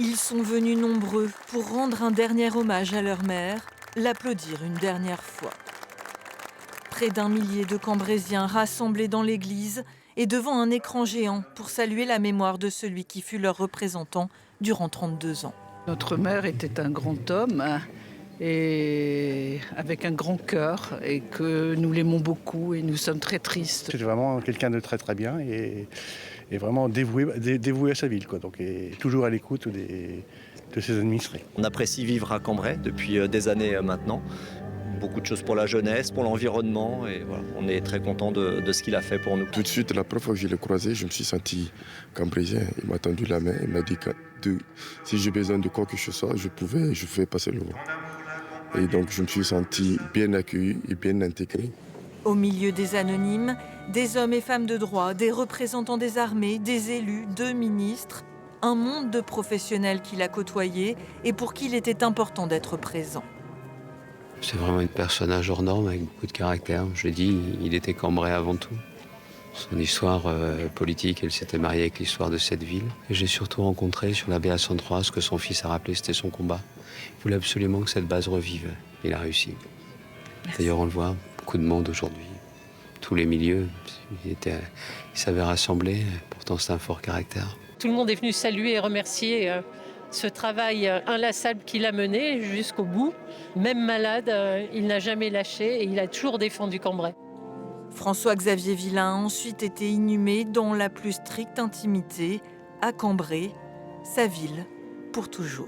Ils sont venus nombreux pour rendre un dernier hommage à leur mère, l'applaudir une dernière fois. Près d'1 millier de Cambrésiens rassemblés dans l'église et devant un écran géant pour saluer la mémoire de celui qui fut leur représentant durant 32 ans. Notre maire était un grand homme et avec un grand cœur et que nous l'aimons beaucoup et nous sommes très tristes. C'était vraiment quelqu'un de très très bien et vraiment dévoué à sa ville, quoi. Donc, et toujours à l'écoute de ses administrés. On apprécie vivre à Cambrai depuis des années maintenant. Beaucoup de choses pour la jeunesse, pour l'environnement, et voilà, on est très content de ce qu'il a fait pour nous. Tout de suite, la première fois que je l'ai croisé, je me suis senti cambrésien. Il m'a tendu la main, il m'a dit que si j'ai besoin de quoi que ce soit, je pouvais passer le voir. Et donc je me suis senti bien accueilli et bien intégré. Au milieu des anonymes, des hommes et femmes de droit, des représentants des armées, des élus, 2 ministres, un monde de professionnels qu'il a côtoyé et pour qui il était important d'être présent. C'est vraiment un personnage hors norme avec beaucoup de caractère. Je l'ai dit, il était cambrai avant tout. Son histoire politique, elle s'était mariée avec l'histoire de cette ville. Et j'ai surtout rencontré sur la BA103 ce que son fils a rappelé, c'était son combat. Il voulait absolument que cette base revive. Il a réussi. D'ailleurs, on le voit, beaucoup de monde aujourd'hui. Tous les milieux, il savait rassembler, pourtant c'est un fort caractère. Tout le monde est venu saluer et remercier ce travail inlassable qu'il a mené jusqu'au bout. Même malade, il n'a jamais lâché et il a toujours défendu Cambrai. François-Xavier Villain a ensuite été inhumé dans la plus stricte intimité, à Cambrai, sa ville, pour toujours.